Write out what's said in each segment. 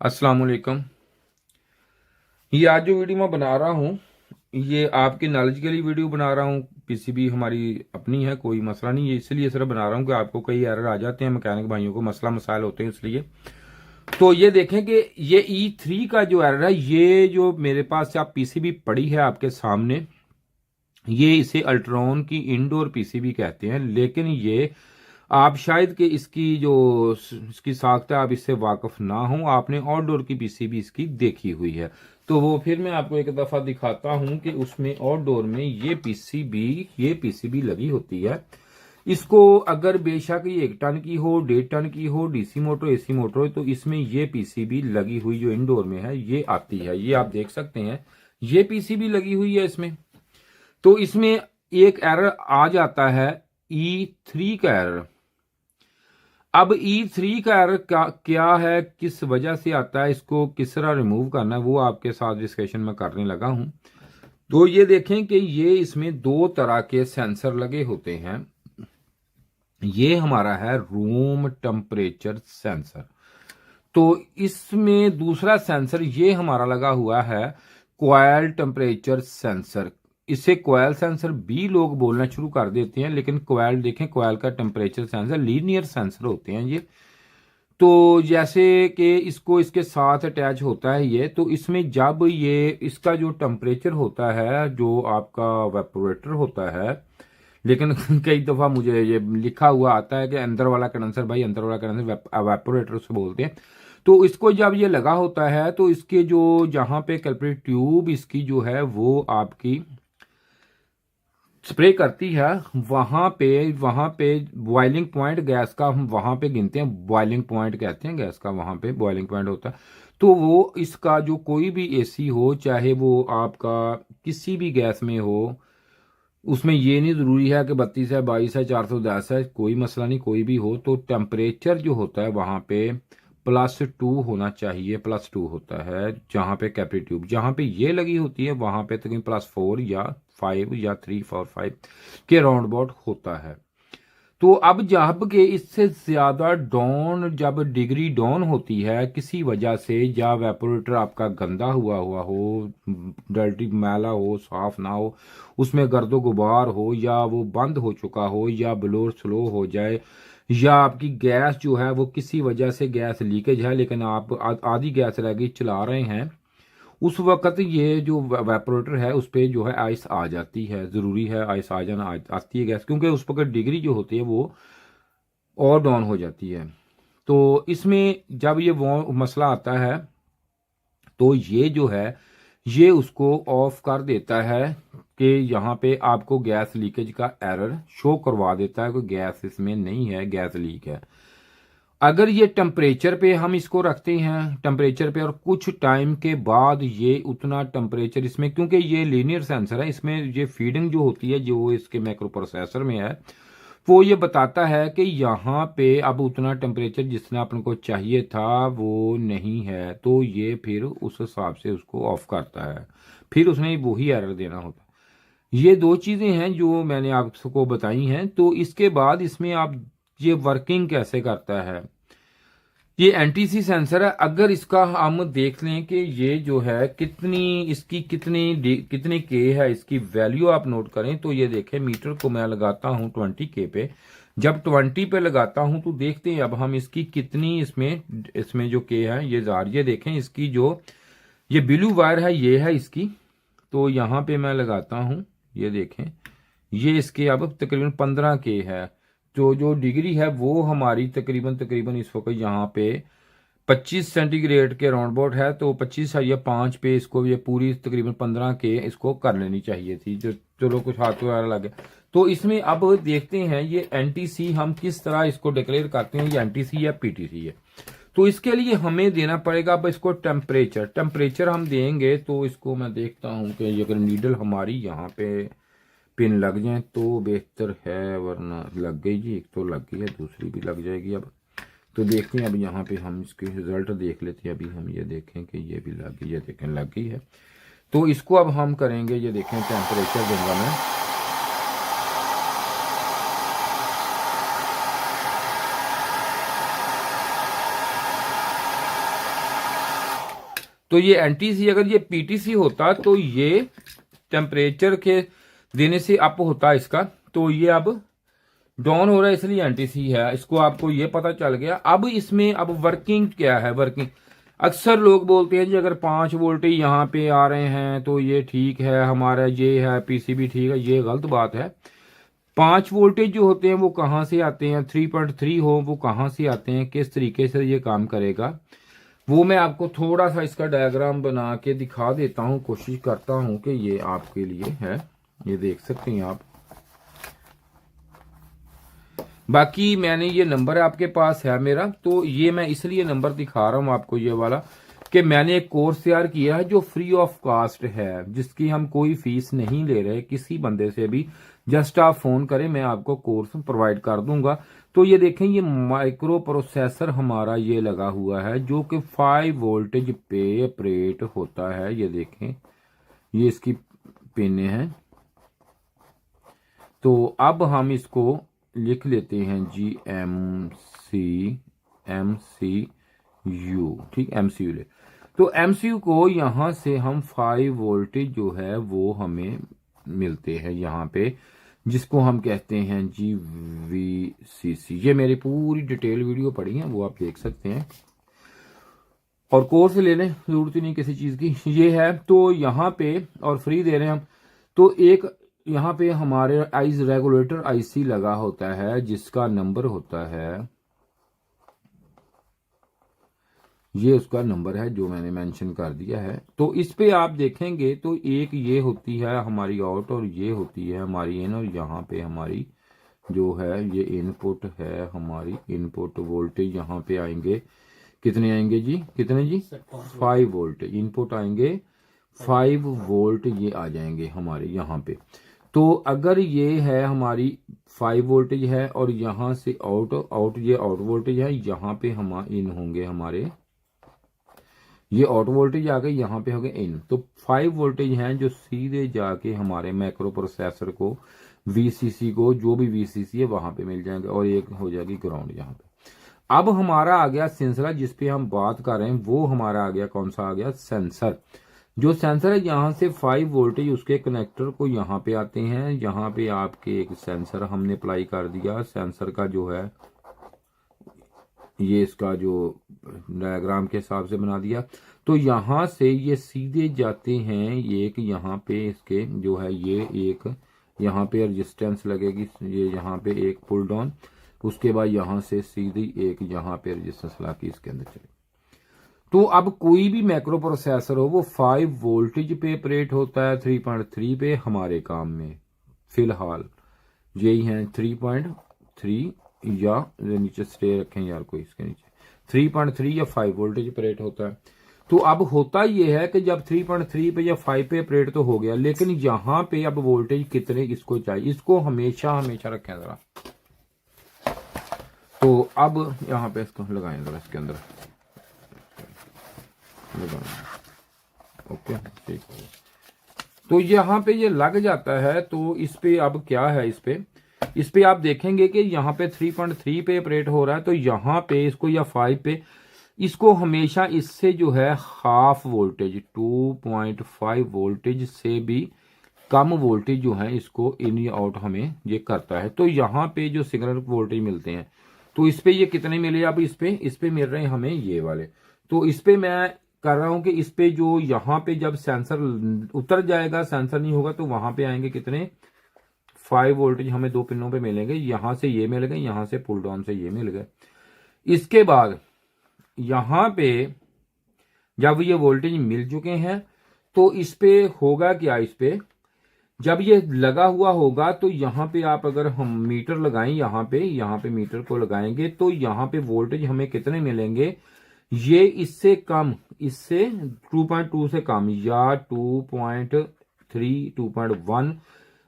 अस्सलाम वालेकुम। ये आज जो वीडियो मैं बना रहा हूँ ये आपकी नॉलेज के लिए वीडियो बना रहा हूँ। पीसीबी हमारी अपनी है, कोई मसला नहीं है, इसलिए सिर्फ बना रहा हूँ कि आपको कई एरर आ जाते हैं, मैकेनिक भाइयों को मसला मसाइल होते हैं इसलिए। तो ये देखें कि ये E3 का जो एरर है, ये जो मेरे पास आप पीसीबी पड़ी है आपके सामने, ये इसे अल्ट्रॉन की इंडोर पीसीबी कहते हैं, लेकिन ये आप शायद कि इसकी साख्त है आप इससे वाकिफ ना हो, आपने आउटडोर की पीसीबी इसकी देखी हुई है। तो वो फिर मैं आपको एक दफा दिखाता हूं कि उसमें आउटडोर में ये पीसीबी लगी होती है। इसको अगर बेशक ये 1 टन की हो, 1.5 टन की हो, डीसी मोटर एसी मोटर हो, तो इसमें ये पीसीबी लगी हुई जो इंडोर में है ये आती है। ये आप देख सकते हैं, ये पीसीबी लगी हुई है इसमें। तो इसमें एक एरर आ जाता है, E3 का एरर। अब E3 का एरर क्या है, किस वजह से आता है, इसको किस तरह रिमूव करना है, वो आपके साथ डिस्कशन में करने लगा हूं। तो ये देखें कि ये इसमें 2 तरह के सेंसर लगे होते हैं। ये हमारा है रूम टेम्परेचर सेंसर। तो इसमें दूसरा सेंसर ये हमारा लगा हुआ है कॉइल टेम्परेचर सेंसर। इसे कॉइल सेंसर भी लोग बोलना शुरू कर देते हैं, लेकिन कॉइल देखें, कॉइल का टेम्परेचर सेंसर लीनियर सेंसर होते हैं ये। तो जैसे कि इसको इसके साथ अटैच होता है ये, तो इसमें जब ये इसका जो टेम्परेचर होता है, जो आपका वेपोरेटर होता है, लेकिन कई दफा मुझे ये लिखा हुआ आता है कि अंदर वाला कंडेंसर, भाई अंदर वाला कंडेंसर वेपोरेटर से बोलते हैं। तो इसको जब ये लगा होता है तो इसके जो जहां पे कैलकुलेट ट्यूब इसकी जो है वो आपकी स्प्रे करती है, वहां पे बॉइलिंग पॉइंट गैस का हम वहां पे गिनते हैं, बॉइलिंग पॉइंट कहते हैं गैस का, वहां पे बॉइलिंग पॉइंट होता है। तो वो इसका जो कोई भी एसी हो, चाहे वो आपका किसी भी गैस में हो, उसमें ये नहीं जरूरी है कि 32 है, 22 है, 410 है, कोई मसला नहीं, कोई भी हो, तो टेम्परेचर जो होता है वहां पे +2 होना चाहिए। +2 होता है जहां पे कैपिटल ट्यूब, जहां पे ये लगी होती है वहां पे तकरीबन +4 या 5 या 3 4 5 के राउंड अबाउट होता है। तो अब जब के इससे ज्यादा डाउन, जब डिग्री डाउन होती है किसी वजह से, या वेपोरेटर आपका गंदा हुआ हो, डर्टी मैला हो, साफ ना हो, उसमें गर्दो गुबार हो, या वो बंद हो चुका हो, या ब्लोअर स्लो हो जाए, या आपकी गैस जो है वो किसी वजह से गैस लीकेज है, लेकिन आप आधी गैस रह गई चला रहे हैं, उस वक्त ये जो वेपोरेटर है उस पर जो है आइस आ जाती है। जरूरी है आइस आ जाना, आती है गैस, क्योंकि उस वक्त डिग्री जो होती है वो और डाउन हो जाती है। तो इसमें जब ये वो मसला आता है तो ये जो है ये उसको ऑफ कर देता है कि यहाँ पे आपको गैस लीकेज का एरर शो करवा देता है कि गैस इसमें नहीं है, गैस लीक है। अगर ये टेम्परेचर पे हम इसको रखते हैं, टेम्परेचर पे, और कुछ टाइम के बाद ये उतना टेम्परेचर इसमें, क्योंकि ये लीनियर सेंसर है, इसमें ये फीडिंग जो होती है जो इसके माइक्रो प्रोसेसर में है, वो ये बताता है कि यहाँ पे अब उतना टेम्परेचर जितना अपन को चाहिए था वो नहीं है, तो ये फिर उस हिसाब से उसको ऑफ करता है, फिर उसने वही एरर देना होता है। ये 2 चीजें हैं जो मैंने आपको बताई हैं। तो इसके बाद इसमें आप ये वर्किंग कैसे करता है, ये एनटीसी सेंसर है। अगर इसका हम देख लें कि ये जो है कितनी के है, इसकी वैल्यू आप नोट करें तो ये देखें, मीटर को मैं लगाता हूं 20 के पे। जब 20 पे लगाता हूं तो देखते हैं अब हम इसकी कितनी, इसमें जो के है ये जार, ये देखें इसकी जो ये ब्लू वायर है ये है इसकी। तो यहां पे मैं लगाता हूं, ये देखें, ये इसके अब तकरीबन 15 के है। जो जो डिग्री है वो हमारी तकरीबन इस वक्त यहाँ पे 25 सेंटीग्रेड के राउंड अबाउट है, तो 25 या 5 पे इसको ये पूरी तकरीबन 15 के इसको कर लेनी चाहिए थी, जो चलो कुछ हाथ वगैरह लगे। तो इसमें अब देखते हैं ये एनटीसी हम किस तरह इसको डिक्लेयर करते हैं, ये एनटीसी या पीटीसी है। तो इसके लिए हमें देना पड़ेगा अब इसको टेम्परेचर हम देंगे। तो इसको मैं देखता हूं कि अगर नीडल हमारी यहाँ पे पिन लग जाए तो बेहतर है, वरना लग गई जी, एक तो लग गई है, दूसरी भी लग जाएगी अब। तो देखते हैं अब यहाँ पे हम इसके रिजल्ट देख लेते हैं। अभी हम ये देखें कि ये भी लग गई है, देखें लग गई है। तो इसको अब हम करेंगे, ये देखें टेम्परेचर दूंगा मैं, तो ये एनटीसी, अगर ये पीटीसी होता तो ये टेम्परेचर के देने से अप होता इसका, तो ये अब डाउन हो रहा है इसलिए एनटीसी है। इसको आपको ये पता चल गया। अब इसमें अब वर्किंग क्या है, वर्किंग अक्सर लोग बोलते हैं जी अगर 5 वोल्टेज यहाँ पे आ रहे हैं तो ये ठीक है, हमारा ये है पीसीबी ठीक है। ये गलत बात है। 5 वोल्टेज जो होते हैं वो कहाँ से आते हैं, 3.3 हो वो कहाँ से आते हैं, किस तरीके से ये काम करेगा, वो मैं आपको थोड़ा सा इसका डायग्राम बना के दिखा देता हूँ। कोशिश करता हूँ कि ये आपके लिए है, ये देख सकते हैं आप। बाकी मैंने ये नंबर आपके पास है मेरा, तो ये मैं इसलिए नंबर दिखा रहा हूँ आपको ये वाला कि मैंने एक कोर्स तैयार किया है जो फ्री ऑफ कास्ट है, जिसकी हम कोई फीस नहीं ले रहे किसी बंदे से भी। जस्ट आप फोन करें, मैं आपको कोर्स प्रोवाइड कर दूंगा। तो ये देखें, ये माइक्रो प्रोसेसर हमारा ये लगा हुआ है जो कि 5 वोल्टेज पे ऑपरेट होता है। ये देखें, ये इसकी पिने हैं। तो अब हम इसको लिख लेते हैं जी MCU, ठीक, MCU ले। तो MCU को यहां से हम 5 वोल्टेज जो है वो हमें मिलते हैं यहाँ पे, जिसको हम कहते हैं जी VCC। ये मेरी पूरी डिटेल वीडियो पड़ी है, वो आप देख सकते हैं और कोर्स लेने जरूरत ही नहीं किसी चीज की। ये है तो यहाँ पे, और फ्री दे रहे हैं हम। तो एक यहाँ पे हमारे आइस रेगुलेटर आईसी लगा होता है जिसका नंबर होता है, ये उसका नंबर है जो मैंने मेंशन कर दिया है। तो इस पे आप देखेंगे तो एक ये होती है हमारी आउट और ये होती है हमारी इन, और यहाँ पे हमारी जो है ये इनपुट है हमारी। इनपुट वोल्टेज यहाँ पे आएंगे, कितने आएंगे जी, कितने जी, 5 वोल्ट इनपुट आएंगे, 5 वोल्ट ये आ जाएंगे हमारे यहाँ पे। तो अगर ये है हमारी 5 वोल्टेज है और यहाँ से आउट ये आउट वोल्टेज है, यहाँ पे हम इन होंगे हमारे, ये आउट वोल्टेज आ गए, यहाँ पे हो गए इन। तो 5 वोल्टेज हैं जो सीधे जाके हमारे माइक्रो प्रोसेसर को, VCC को, जो भी VCC है वहां पे मिल जाएंगे, और एक हो जाएगी ग्राउंड यहाँ पे। अब हमारा आ गया सिलसिला जिसपे हम बात कर रहे हैं, वो हमारा आ गया, कौन सा आ गया, सेंसर। जो सेंसर है यहाँ से 5 वोल्टेज उसके कनेक्टर को यहाँ पे आते हैं, यहाँ पे आपके एक सेंसर हमने अप्लाई कर दिया। सेंसर का जो है ये इसका जो डायग्राम के हिसाब से बना दिया। तो यहाँ से ये सीधे जाते हैं, ये एक यहाँ पे इसके जो है ये एक यहाँ पे रेजिस्टेंस लगेगी, ये यहाँ पे एक पुल डाउन, उसके बाद यहाँ से सीधी एक यहाँ पे रेजिस्टेंस ला के इसके अंदर चले। तो अब कोई भी माइक्रो प्रोसेसर हो वो 5 वोल्टेज पे ऑपरेट होता है, 3.3 पे हमारे काम में फिलहाल यही है 3.3, या नीचे स्टे रखें यार कोई इसके नीचे 3.3 या 5 वोल्टेज ऑपरेट होता है। तो अब होता यह है कि जब 3.3 पे या 5 पे ऑपरेट तो हो गया, लेकिन यहाँ पे अब वोल्टेज कितने इसको चाहिए, इसको हमेशा हमेशा रखें जरा। तो अब यहाँ पे इसको लगाएं जरा, इसके अंदर ओके ठीक। तो यहाँ पे ये लग जाता है। तो इस पे अब क्या है, इस पे आप देखेंगे कि यहाँ पे 3.3 पे ऑपरेट हो रहा है, तो यहाँ पे इसको या 5 पे इसको हमेशा इससे जो है हाफ वोल्टेज 2.5 वोल्टेज से भी कम वोल्टेज जो है इसको इन या आउट हमें ये करता है। तो यहाँ पे जो सिग्नल वोल्टेज मिलते हैं, तो इस पे ये कितने मिले, अब इस पे मिल रहे हैं हमें ये वाले। तो इस पे मैं कर रहा हूं कि इस पे जो यहाँ पे जब सेंसर उतर जाएगा, सेंसर नहीं होगा, तो वहां पे आएंगे कितने 5 वोल्टेज हमें 2 पिनों पे मिलेंगे, यहां से ये मिल गए, यहां से पुल डाउन से ये मिल गए। इसके बाद यहां पे जब ये वोल्टेज मिल चुके हैं तो इस पे होगा क्या, इस पे जब ये लगा हुआ होगा तो यहाँ पे आप अगर हम मीटर लगाएं, यहाँ पे मीटर को लगाएंगे तो यहाँ पे वोल्टेज हमें कितने मिलेंगे, ये इससे कम, इससे 2.2 से कम, या 2.3 2.1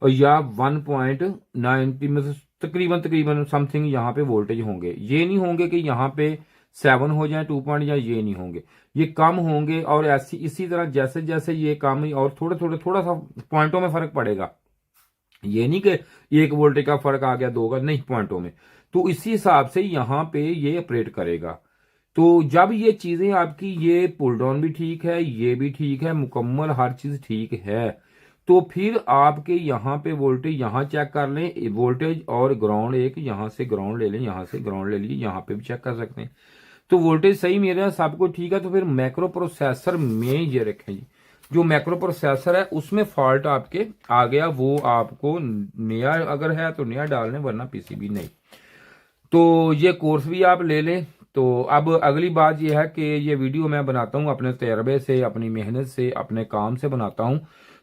और या 1.90 मतलब तकरीबन समथिंग यहाँ पे वोल्टेज होंगे। ये नहीं होंगे कि यहाँ पे 7 हो जाए 2 पॉइंट, या ये नहीं होंगे, ये कम होंगे। और ऐसी इसी तरह जैसे जैसे ये कम और थोड़ा सा पॉइंटों में फर्क पड़ेगा, ये नहीं कि 1 वोल्टेज का फर्क आ गया 2 का, नहीं, पॉइंटों में। तो इसी हिसाब से यहाँ पे ये ऑपरेट करेगा। तो जब ये चीजें आपकी, ये पुल डाउन भी ठीक है, ये भी ठीक है, मुकम्मल हर चीज ठीक है, तो फिर आपके यहाँ पे वोल्टेज यहाँ चेक कर लें, वोल्टेज और ग्राउंड, एक यहाँ से ग्राउंड ले लें, यहाँ से ग्राउंड ले लीजिए, यहाँ पे भी चेक कर सकते हैं। तो वोल्टेज सही मेरा सब कुछ ठीक है। तो फिर मैक्रो प्रोसेसर में ये रखें जी, जो मैक्रो प्रोसेसर है उसमें फॉल्ट आपके आ गया, वो आपको नया अगर है तो नया डालने, वरना पीसीबी नहीं। तो ये कोर्स भी आप ले लें। तो अब अगली बात यह है कि ये वीडियो मैं बनाता हूँ अपने तजर्बे से, अपनी मेहनत से, अपने काम से बनाता हूँ।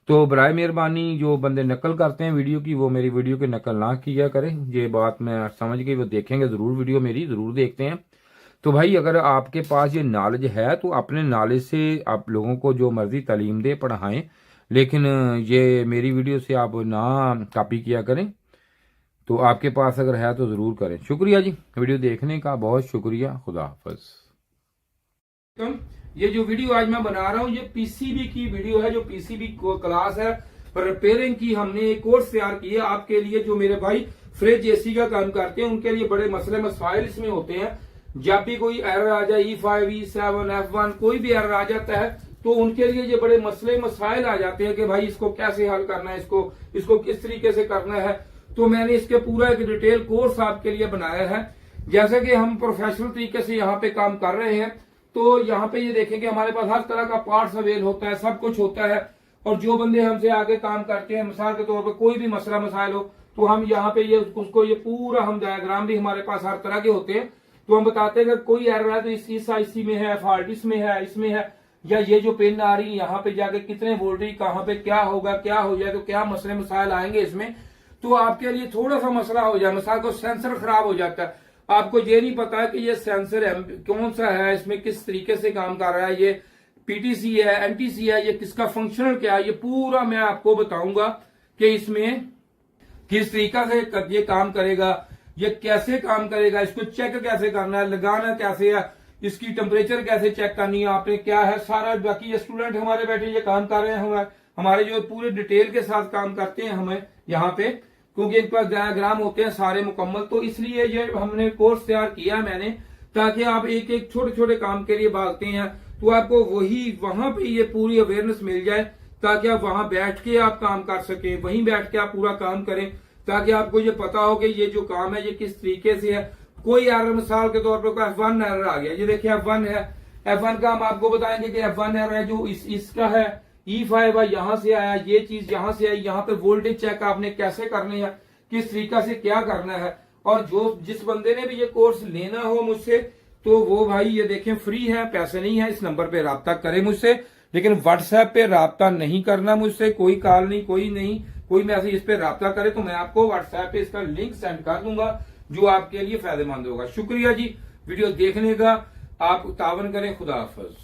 तो बराए मेहरबानी जो बंदे नकल करते हैं वीडियो की, वो मेरी वीडियो की नकल ना किया करें। ये बात मैं समझ गई, वो देखेंगे जरूर, वीडियो मेरी जरूर देखते हैं। तो भाई अगर आपके पास ये नॉलेज है तो अपने नॉलेज से आप लोगों को जो मर्जी तालीम दे, पढ़ाएं, लेकिन ये मेरी वीडियो से आप ना कॉपी किया करें। तो आपके पास अगर है तो जरूर करें। शुक्रिया जी, वीडियो देखने का बहुत शुक्रिया। खुदा हाफिज। ये जो वीडियो आज मैं बना रहा हूँ, ये पीसीबी की वीडियो है, जो पीसीबी क्लास है, रिपेयरिंग की हमने एक कोर्स तैयार किया आपके लिए। जो मेरे भाई फ्रिज एसी का काम करते हैं, उनके लिए बड़े मसले मसाइल इसमें होते हैं। जब भी कोई एरर आ जाए, E5, E7, F1 कोई भी एरर आ जाता है, तो उनके लिए ये बड़े मसले मसाइल आ जाते हैं कि भाई इसको कैसे हल करना है, इसको किस तरीके से करना है। तो मैंने इसके पूरा एक डिटेल कोर्स आपके लिए बनाया है। जैसे कि हम प्रोफेशनल तरीके से यहाँ पे काम कर रहे हैं, तो यहाँ पे ये देखेंगे हमारे पास हर तरह का पार्ट्स अवेल होता है, सब कुछ होता है। और जो बंदे हमसे आगे काम करते हैं, मिसाल के तौर पर कोई भी मसला मसाइल हो, तो हम यहाँ पे ये उसको ये पूरा हम डायग्राम भी हमारे पास हर तरह के होते हैं। तो हम बताते हैं कि कोई एरर है तो इस आईसी में है, फॉल्ट इसमें है, इसमें है, या ये जो पिन आ रही है यहाँ पे जाके कितने वोल्टेज, कहाँ पे क्या होगा, क्या हो जाए, तो क्या मसले मसाइल आएंगे इसमें। तो आपके लिए थोड़ा सा मसला हो जाए, मिसाल को सेंसर खराब हो जाता है, आपको ये नहीं पता है कि ये सेंसर कौन सा है, इसमें किस तरीके से काम कर रहा है, ये पीटीसी है, एनटीसी है, ये किसका फंक्शनल क्या है, ये पूरा मैं आपको बताऊंगा कि इसमें किस तरीका से ये काम करेगा, ये कैसे काम करेगा, इसको चेक कैसे करना है, लगाना कैसे है, इसकी टेम्परेचर कैसे चेक करनी है आपने, क्या है सारा। बाकी ये स्टूडेंट हमारे बैठे ये काम कर रहे हैं, हमारे जो पूरे डिटेल के साथ काम करते हैं हमें यहाँ पे, क्योंकि इनके पास डायग्राम होते हैं सारे मुकम्मल। तो इसलिए ये हमने कोर्स तैयार किया मैंने, ताकि आप एक एक छोटे छोटे काम के लिए भागते हैं, तो आपको वही वहां पे ये पूरी अवेयरनेस मिल जाए, ताकि आप वहां बैठ के आप काम कर सकें, वहीं बैठ के आप पूरा काम करें, ताकि आपको ये पता हो कि ये जो काम है ये किस तरीके से है। कोई एरर मिसाल के तौर पर F1 एरर आ गया, ये देखिए F1 है, F1 का हम आपको बताएंगे कि F1 एरर है जो इसका है, E5 है, यहां से आया, ये चीज यहां से आई, यहाँ पे वोल्टेज चेक आपने कैसे करने हैं, किस तरीका से क्या करना है। और जिस बंदे ने भी ये कोर्स लेना हो मुझसे, तो वो भाई ये देखें फ्री है, पैसे नहीं है, इस नंबर पे राब्ता करें मुझसे, लेकिन व्हाट्सएप पे राब्ता नहीं करना मुझसे, कोई कॉल नहीं, कोई मैसेज इस पे राब्ता करे तो मैं आपको व्हाट्सएप पे इसका लिंक सेंड कर दूंगा, जो आपके लिए फायदेमंद होगा। शुक्रिया जी वीडियो देखने का, आप तावन करें। खुदा हाफिज।